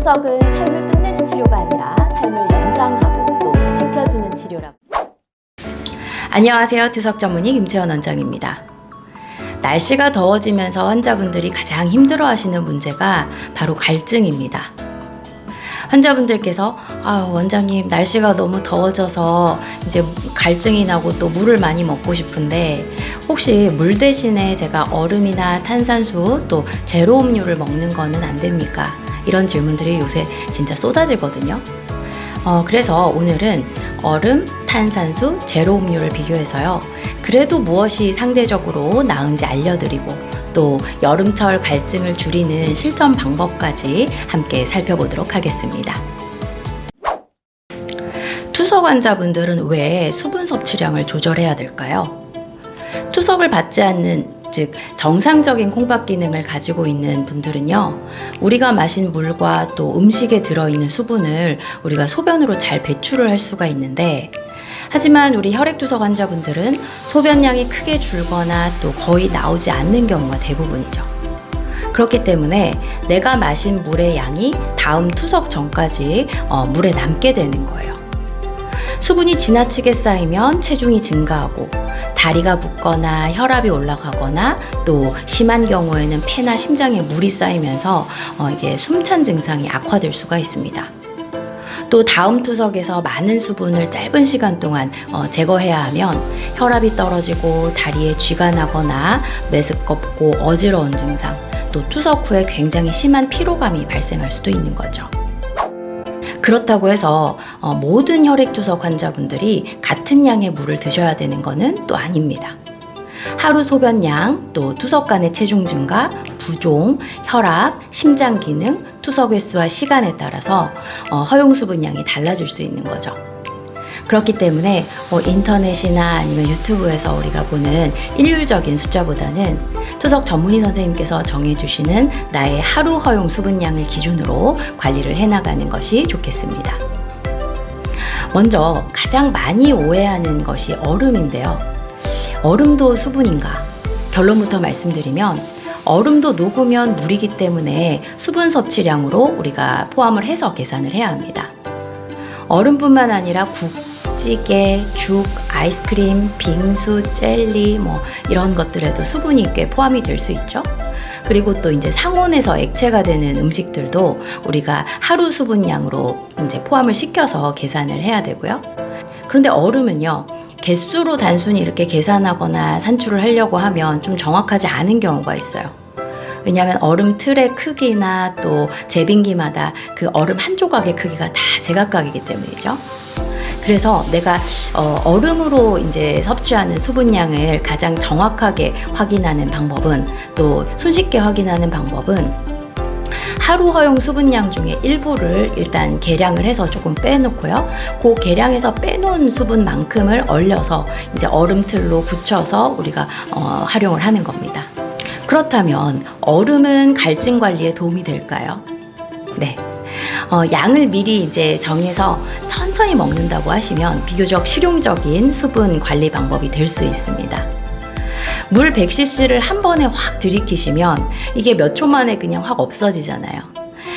투석은 삶을 끝내는 치료가 아니라 삶을 연장하고 또 지켜주는 치료라고. 안녕하세요. 투석 전문의 김채원 원장입니다. 날씨가 더워지면서 환자분들이 가장 힘들어하시는 문제가 바로 갈증입니다. 환자분들께서 원장님 날씨가 너무 더워져서 이제 갈증이 나고 또 물을 많이 먹고 싶은데 혹시 물 대신에 제가 얼음이나 탄산수 또 제로 음료를 먹는 거는 안 됩니까? 이런 질문들이 요새 진짜 쏟아지거든요. 그래서 오늘은 얼음, 탄산수, 제로 음료를 비교해서요. 그래도 무엇이 상대적으로 나은지 알려드리고 또 여름철 갈증을 줄이는 실천 방법까지 함께 살펴보도록 하겠습니다. 투석 환자분들은 왜 수분 섭취량을 조절해야 될까요? 투석을 받지 않는, 즉 정상적인 콩팥 기능을 가지고 있는 분들은요, 우리가 마신 물과 또 음식에 들어있는 수분을 우리가 소변으로 잘 배출을 할 수가 있는데, 하지만 우리 혈액투석 환자분들은 소변량이 크게 줄거나 또 거의 나오지 않는 경우가 대부분이죠. 그렇기 때문에 내가 마신 물의 양이 다음 투석 전까지 물에 남게 되는 거예요. 수분이 지나치게 쌓이면 체중이 증가하고 다리가 붓거나 혈압이 올라가거나 또 심한 경우에는 폐나 심장에 물이 쌓이면서 이게 숨찬 증상이 악화될 수가 있습니다. 또 다음 투석에서 많은 수분을 짧은 시간 동안 제거해야 하면 혈압이 떨어지고 다리에 쥐가 나거나 메스껍고 어지러운 증상, 또 투석 후에 굉장히 심한 피로감이 발생할 수도 있는 거죠. 그렇다고 해서 모든 혈액투석 환자분들이 같은 양의 물을 드셔야 되는 것은 또 아닙니다. 하루 소변량, 또 투석 간의 체중 증가, 부종, 혈압, 심장 기능, 투석 횟수와 시간에 따라서 허용 수분량이 달라질 수 있는 거죠. 그렇기 때문에 인터넷이나 아니면 유튜브에서 우리가 보는 일률적인 숫자보다는 투석 전문의 선생님께서 정해주시는 나의 하루 허용 수분량을 기준으로 관리를 해나가는 것이 좋겠습니다. 먼저 가장 많이 오해하는 것이 얼음인데요. 얼음도 수분인가? 결론부터 말씀드리면 얼음도 녹으면 물이기 때문에 수분 섭취량으로 우리가 포함을 해서 계산을 해야 합니다. 얼음뿐만 아니라 국, 찌개, 죽, 아이스크림, 빙수, 젤리 이런 것들에도 수분이 꽤 포함이 될 수 있죠. 그리고 또 이제 상온에서 액체가 되는 음식들도 우리가 하루 수분량으로 이제 포함을 시켜서 계산을 해야 되고요. 그런데 얼음은요, 개수로 단순히 이렇게 계산하거나 산출을 하려고 하면 좀 정확하지 않은 경우가 있어요. 왜냐하면 얼음 틀의 크기나 또 제빙기마다 그 얼음 한 조각의 크기가 다 제각각이기 때문이죠. 그래서 내가 얼음으로 이제 섭취하는 수분량을 가장 정확하게 확인하는 방법은, 또 손쉽게 확인하는 방법은 하루 허용 수분량 중에 일부를 일단 계량을 해서 조금 빼놓고요. 그 계량해서 빼놓은 수분만큼을 얼려서 이제 얼음틀로 굳혀서 우리가 활용을 하는 겁니다. 그렇다면 얼음은 갈증 관리에 도움이 될까요? 네. 양을 미리 이제 정해서 천천히 먹는다고 하시면 비교적 실용적인 수분 관리 방법이 될 수 있습니다. 물 100cc를 한 번에 확 들이키시면 이게 몇 초 만에 그냥 확 없어지잖아요.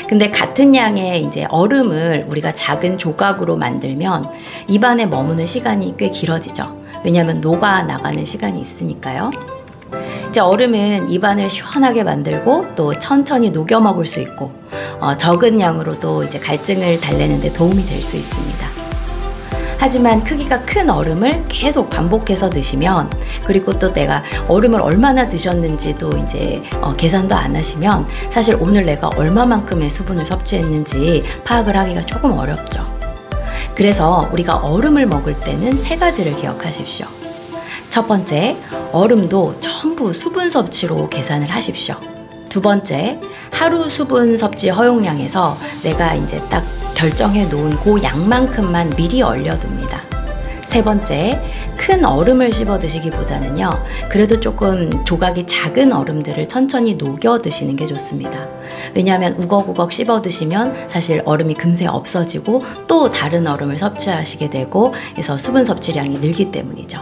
근데 같은 양의 이제 얼음을 우리가 작은 조각으로 만들면 입안에 머무는 시간이 꽤 길어지죠. 왜냐하면 녹아 나가는 시간이 있으니까요. 이제 얼음은 입안을 시원하게 만들고 또 천천히 녹여 먹을 수 있고 적은 양으로도 이제 갈증을 달래는 데 도움이 될 수 있습니다. 하지만 크기가 큰 얼음을 계속 반복해서 드시면, 그리고 또 내가 얼음을 얼마나 드셨는지도 이제 계산도 안 하시면 사실 오늘 내가 얼마만큼의 수분을 섭취했는지 파악을 하기가 조금 어렵죠. 그래서 우리가 얼음을 먹을 때는 3가지를 기억하십시오. 첫 번째, 얼음도 전부 수분 섭취로 계산을 하십시오. 두 번째, 하루 수분 섭취 허용량에서 내가 이제 딱 결정해 놓은 그 양만큼만 미리 얼려둡니다. 세 번째, 큰 얼음을 씹어 드시기보다는요, 그래도 조금 조각이 작은 얼음들을 천천히 녹여 드시는 게 좋습니다. 왜냐하면 우걱우걱 씹어 드시면 사실 얼음이 금세 없어지고 또 다른 얼음을 섭취하시게 되고, 그래서 수분 섭취량이 늘기 때문이죠.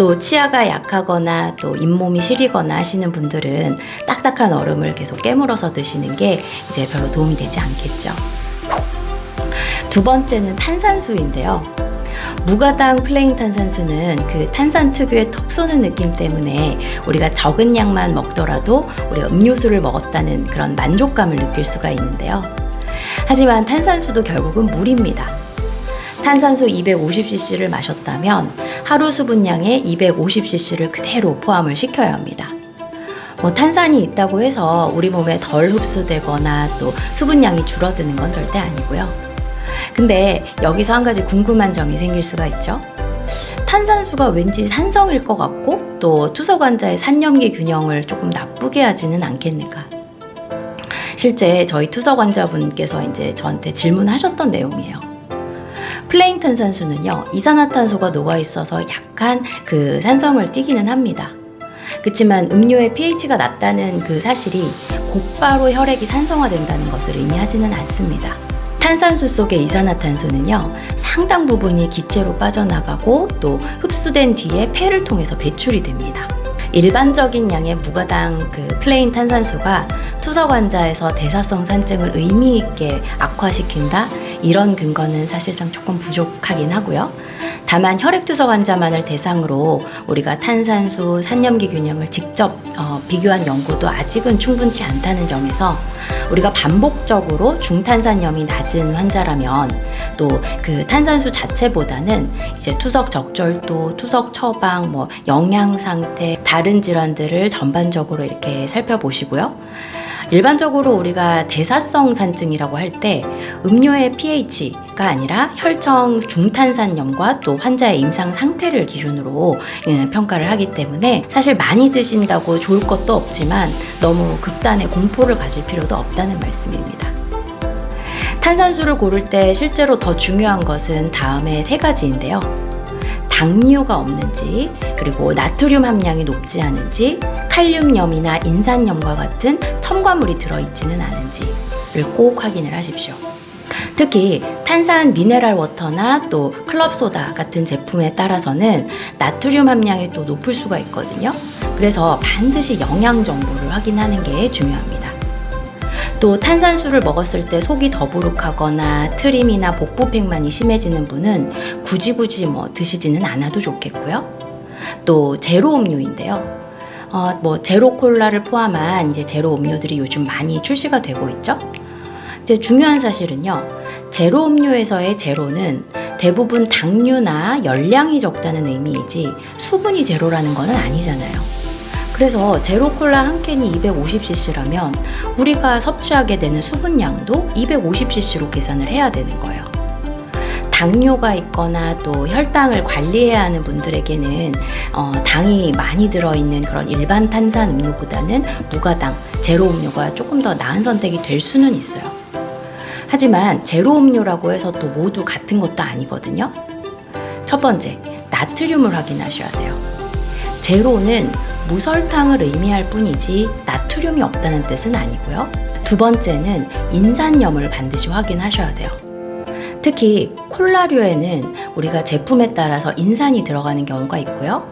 또 치아가 약하거나 또 잇몸이 시리거나 하시는 분들은 딱딱한 얼음을 계속 깨물어서 드시는 게 이제 별로 도움이 되지 않겠죠. 두 번째는 탄산수인데요. 무가당 플레인 탄산수는 그 탄산 특유의 톡 쏘는 느낌 때문에 우리가 적은 양만 먹더라도 우리가 음료수를 먹었다는 그런 만족감을 느낄 수가 있는데요. 하지만 탄산수도 결국은 물입니다. 탄산수 250cc를 마셨다면 하루 수분량의 250cc를 그대로 포함을 시켜야 합니다. 탄산이 있다고 해서 우리 몸에 덜 흡수되거나 또 수분량이 줄어드는 건 절대 아니고요. 근데 여기서 한 가지 궁금한 점이 생길 수가 있죠. 탄산수가 왠지 산성일 것 같고 또 투석 환자의 산염기 균형을 조금 나쁘게 하지는 않겠는가. 실제 저희 투석 환자분께서 이제 저한테 질문하셨던 내용이에요. 플레인 탄산수는요, 이산화탄소가 녹아 있어서 약간 그 산성을 띠기는 합니다. 그렇지만 음료의 pH가 낮다는 그 사실이 곧바로 혈액이 산성화된다는 것을 의미하지는 않습니다. 탄산수 속의 이산화탄소는요, 상당 부분이 기체로 빠져나가고 또 흡수된 뒤에 폐를 통해서 배출이 됩니다. 일반적인 양의 무가당 그 플레인 탄산수가 투석 환자에서 대사성 산증을 의미 있게 악화시킨다, 이런 근거는 사실상 조금 부족하긴 하고요. 다만 혈액투석 환자만을 대상으로 우리가 탄산수, 산염기 균형을 직접 비교한 연구도 아직은 충분치 않다는 점에서 우리가 반복적으로 중탄산염이 낮은 환자라면 또 그 탄산수 자체보다는 이제 투석 적절도, 투석 처방, 영양 상태, 다른 질환들을 전반적으로 이렇게 살펴보시고요. 일반적으로 우리가 대사성 산증이라고 할 때 음료의 pH가 아니라 혈청 중탄산염과 또 환자의 임상 상태를 기준으로 평가를 하기 때문에 사실 많이 드신다고 좋을 것도 없지만 너무 극단의 공포를 가질 필요도 없다는 말씀입니다. 탄산수를 고를 때 실제로 더 중요한 것은 다음에 세 가지인데요. 당류가 없는지, 그리고 나트륨 함량이 높지 않은지, 칼륨염이나 인산염과 같은 첨가물이 들어있지는 않은지를 꼭 확인을 하십시오. 특히 탄산 미네랄 워터나 또 클럽 소다 같은 제품에 따라서는 나트륨 함량이 또 높을 수가 있거든요. 그래서 반드시 영양 정보를 확인하는 게 중요합니다. 또 탄산수를 먹었을 때 속이 더부룩하거나 트림이나 복부팽만이 심해지는 분은 굳이 드시지는 않아도 좋겠고요. 또 제로 음료인데요. 제로 콜라를 포함한 이제 제로 음료들이 요즘 많이 출시가 되고 있죠. 이제 중요한 사실은요, 제로 음료에서의 제로는 대부분 당류나 열량이 적다는 의미이지 수분이 제로라는 것은 아니잖아요. 그래서 제로 콜라 한 캔이 250cc라면 우리가 섭취하게 되는 수분량도 250cc로 계산을 해야 되는 거예요. 당뇨가 있거나 또 혈당을 관리해야 하는 분들에게는 당이 많이 들어있는 그런 일반 탄산 음료보다는 무가당, 제로 음료가 조금 더 나은 선택이 될 수는 있어요. 하지만 제로 음료라고 해서 또 모두 같은 것도 아니거든요. 첫 번째, 나트륨을 확인하셔야 돼요. 제로는 무설탕을 의미할 뿐이지 나트륨이 없다는 뜻은 아니고요. 두 번째는 인산염을 반드시 확인하셔야 돼요. 특히 콜라류에는 우리가 제품에 따라서 인산이 들어가는 경우가 있고요.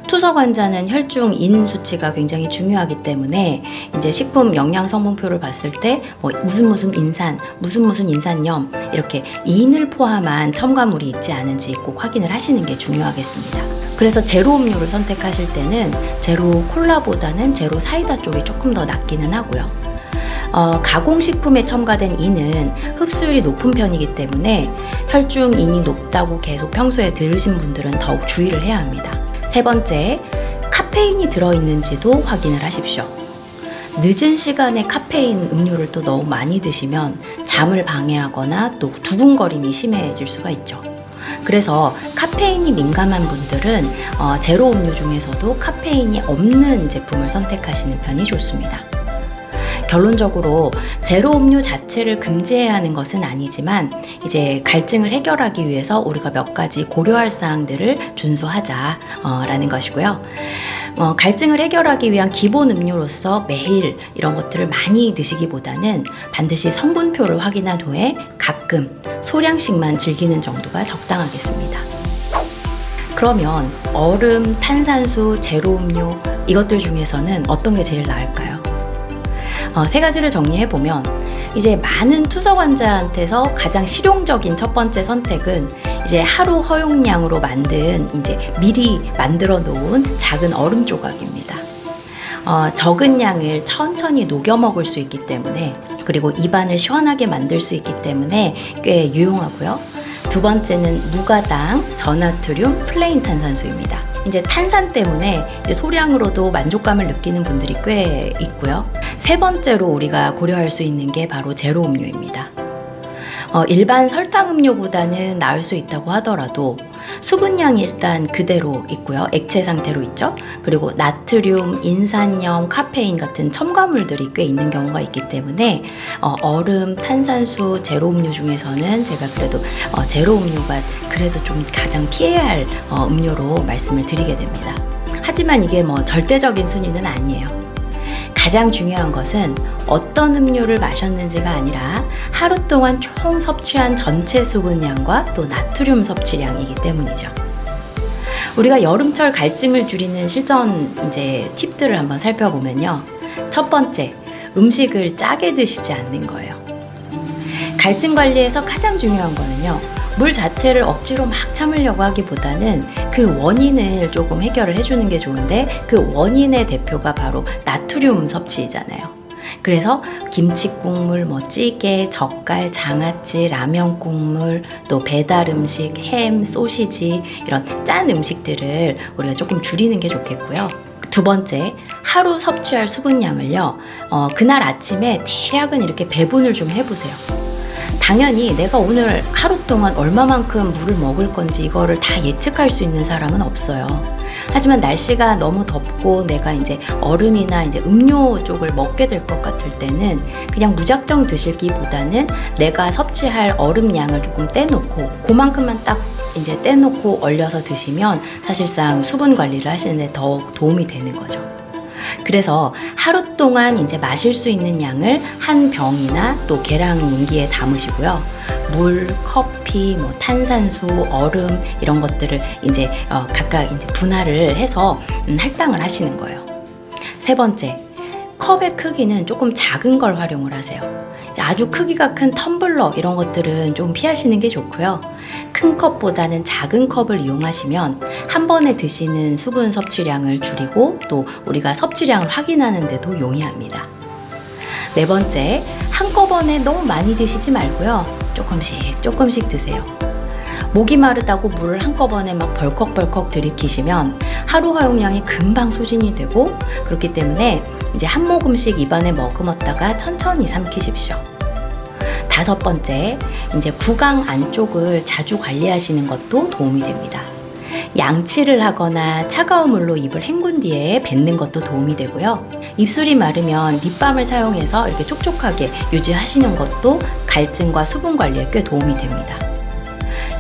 투석 환자는 혈중 인 수치가 굉장히 중요하기 때문에 이제 식품 영양 성분표를 봤을 때 무슨 인산, 무슨 인산염, 이렇게 인을 포함한 첨가물이 있지 않은지 꼭 확인을 하시는 게 중요하겠습니다. 그래서 제로 음료를 선택하실 때는 제로 콜라보다는 제로 사이다 쪽이 조금 더 낫기는 하고요. 가공식품에 첨가된 인은 흡수율이 높은 편이기 때문에 혈중 인이 높다고 계속 평소에 들으신 분들은 더욱 주의를 해야 합니다. 세 번째, 카페인이 들어있는지도 확인을 하십시오. 늦은 시간에 카페인 음료를 또 너무 많이 드시면 잠을 방해하거나 또 두근거림이 심해질 수가 있죠. 그래서 카페인이 민감한 분들은 제로 음료 중에서도 카페인이 없는 제품을 선택하시는 편이 좋습니다. 결론적으로 제로 음료 자체를 금지해야 하는 것은 아니지만 이제 갈증을 해결하기 위해서 우리가 몇 가지 고려할 사항들을 준수하자라는 것이고요. 갈증을 해결하기 위한 기본 음료로서 매일 이런 것들을 많이 드시기보다는 반드시 성분표를 확인한 후에 가끔 소량씩만 즐기는 정도가 적당하겠습니다. 그러면 얼음, 탄산수, 제로 음료 이것들 중에서는 어떤 게 제일 나을까요? 세 가지를 정리해보면 이제 많은 투석 환자한테서 가장 실용적인 첫 번째 선택은 이제 하루 허용량으로 만든 이제 미리 만들어 놓은 작은 얼음 조각입니다. 적은 양을 천천히 녹여 먹을 수 있기 때문에, 그리고 입안을 시원하게 만들 수 있기 때문에 꽤 유용하고요. 두 번째는 무가당, 저나트륨, 플레인 탄산수입니다. 이제 탄산 때문에 이제 소량으로도 만족감을 느끼는 분들이 꽤 있고요. 세 번째로 우리가 고려할 수 있는 게 바로 제로 음료입니다. 일반 설탕 음료보다는 나을 수 있다고 하더라도 수분량이 일단 그대로 있고요. 액체 상태로 있죠. 그리고 나트륨, 인산염, 카페인 같은 첨가물들이 꽤 있는 경우가 있기 때문에 얼음, 탄산수, 제로 음료 중에서는 제가 그래도 제로 음료가 그래도 좀 가장 피해야 할 음료로 말씀을 드리게 됩니다. 하지만 이게 뭐 절대적인 순위는 아니에요. 가장 중요한 것은 어떤 음료를 마셨는지가 아니라 하루 동안 총 섭취한 전체 수분량과 또 나트륨 섭취량이기 때문이죠. 우리가 여름철 갈증을 줄이는 실전 이제 팁들을 한번 살펴보면요. 첫 번째, 음식을 짜게 드시지 않는 거예요. 갈증 관리에서 가장 중요한 거는요. 물 자체를 억지로 막 참으려고 하기보다는 그 원인을 조금 해결을 해주는 게 좋은데, 그 원인의 대표가 바로 나트륨 섭취잖아요. 그래서 김치국물, 뭐 찌개, 젓갈, 장아찌, 라면 국물, 또 배달 음식, 햄, 소시지 이런 짠 음식들을 우리가 조금 줄이는 게 좋겠고요. 두 번째, 하루 섭취할 수분량을요. 그날 아침에 대략은 이렇게 배분을 좀 해보세요. 당연히 내가 오늘 하루 동안 얼마만큼 물을 먹을 건지 이거를 다 예측할 수 있는 사람은 없어요. 하지만 날씨가 너무 덥고 내가 이제 얼음이나 이제 음료 쪽을 먹게 될 것 같을 때는 그냥 무작정 드시기보다는 내가 섭취할 얼음 양을 조금 떼놓고 그만큼만 딱 이제 떼놓고 얼려서 드시면 사실상 수분 관리를 하시는데 더욱 도움이 되는 거죠. 그래서 하루 동안 이제 마실 수 있는 양을 한 병이나 또 계량 용기에 담으시고요. 물, 커피, 뭐 탄산수, 얼음 이런 것들을 이제 각각 이제 분할을 해서 할당을 하시는 거예요. 세 번째, 컵의 크기는 조금 작은 걸 활용을 하세요. 아주 크기가 큰 텀블러 이런 것들은 좀 피하시는 게 좋고요. 큰 컵보다는 작은 컵을 이용하시면 한 번에 드시는 수분 섭취량을 줄이고 또 우리가 섭취량을 확인하는 데도 용이합니다. 네 번째, 한꺼번에 너무 많이 드시지 말고요. 조금씩 드세요. 목이 마르다고 물을 한꺼번에 막 벌컥벌컥 들이키시면 하루 허용량이 금방 소진이 되고, 그렇기 때문에 이제 한 모금씩 입안에 머금었다가 천천히 삼키십시오. 다섯 번째, 이제 구강 안쪽을 자주 관리하시는 것도 도움이 됩니다. 양치를 하거나 차가운 물로 입을 헹군 뒤에 뱉는 것도 도움이 되고요. 입술이 마르면 립밤을 사용해서 이렇게 촉촉하게 유지하시는 것도 갈증과 수분 관리에 꽤 도움이 됩니다.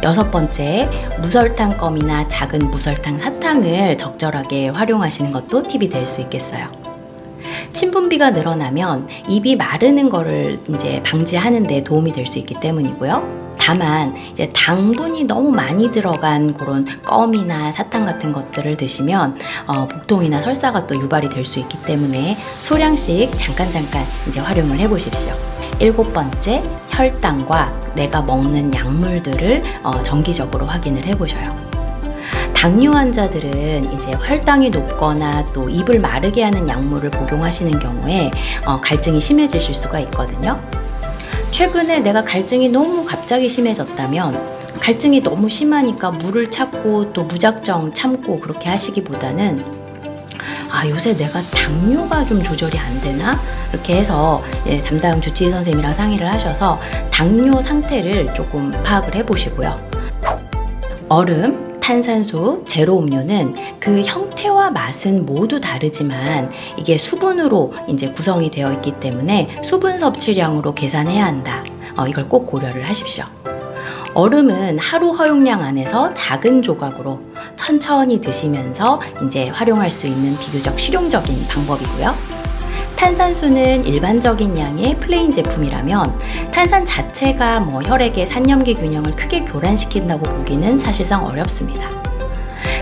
여섯 번째, 무설탕 껌이나 작은 무설탕 사탕을 적절하게 활용하시는 것도 팁이 될 수 있겠어요. 침분비가 늘어나면 입이 마르는 거를 이제 방지하는 데 도움이 될 수 있기 때문이고요. 다만 이제 당분이 너무 많이 들어간 그런 껌이나 사탕 같은 것들을 드시면 복통이나 설사가 또 유발이 될 수 있기 때문에 소량씩 잠깐 이제 활용을 해보십시오. 일곱 번째, 혈당과 내가 먹는 약물들을 정기적으로 확인을 해보셔요. 당뇨 환자들은 이제 혈당이 높거나 또 입을 마르게 하는 약물을 복용하시는 경우에 갈증이 심해지실 수가 있거든요. 최근에 내가 갈증이 너무 갑자기 심해졌다면, 갈증이 너무 심하니까 물을 찾고 또 무작정 참고 그렇게 하시기보다는 요새 내가 당뇨가 좀 조절이 안 되나? 이렇게 해서 담당 주치의 선생님이랑 상의를 하셔서 당뇨 상태를 조금 파악을 해보시고요. 얼음, 탄산수, 제로 음료는 그 형태와 맛은 모두 다르지만 이게 수분으로 이제 구성이 되어 있기 때문에 수분 섭취량으로 계산해야 한다. 이걸 꼭 고려를 하십시오. 얼음은 하루 허용량 안에서 작은 조각으로 천천히 드시면서 이제 활용할 수 있는 비교적 실용적인 방법이고요. 탄산수는 일반적인 양의 플레인 제품이라면 탄산 자체가 혈액의 산염기 균형을 크게 교란시킨다고 보기는 사실상 어렵습니다.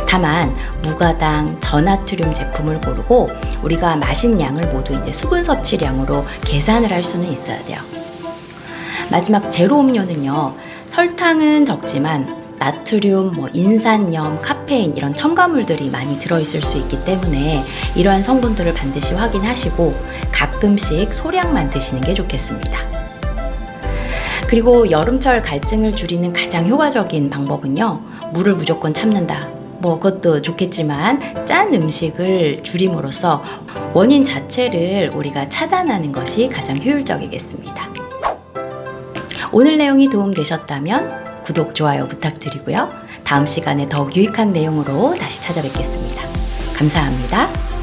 다만 무가당, 저나트륨 제품을 고르고 우리가 마신 양을 모두 이제 수분 섭취량으로 계산을 할 수는 있어야 돼요. 마지막 제로 음료는요. 설탕은 적지만 나트륨, 인산염, 카페인 이런 첨가물들이 많이 들어있을 수 있기 때문에 이러한 성분들을 반드시 확인하시고 가끔씩 소량만 드시는 게 좋겠습니다. 그리고 여름철 갈증을 줄이는 가장 효과적인 방법은요. 물을 무조건 참는다. 그것도 좋겠지만 짠 음식을 줄임으로써 원인 자체를 우리가 차단하는 것이 가장 효율적이겠습니다. 오늘 내용이 도움되셨다면 구독, 좋아요 부탁드리고요. 다음 시간에 더욱 유익한 내용으로 다시 찾아뵙겠습니다. 감사합니다.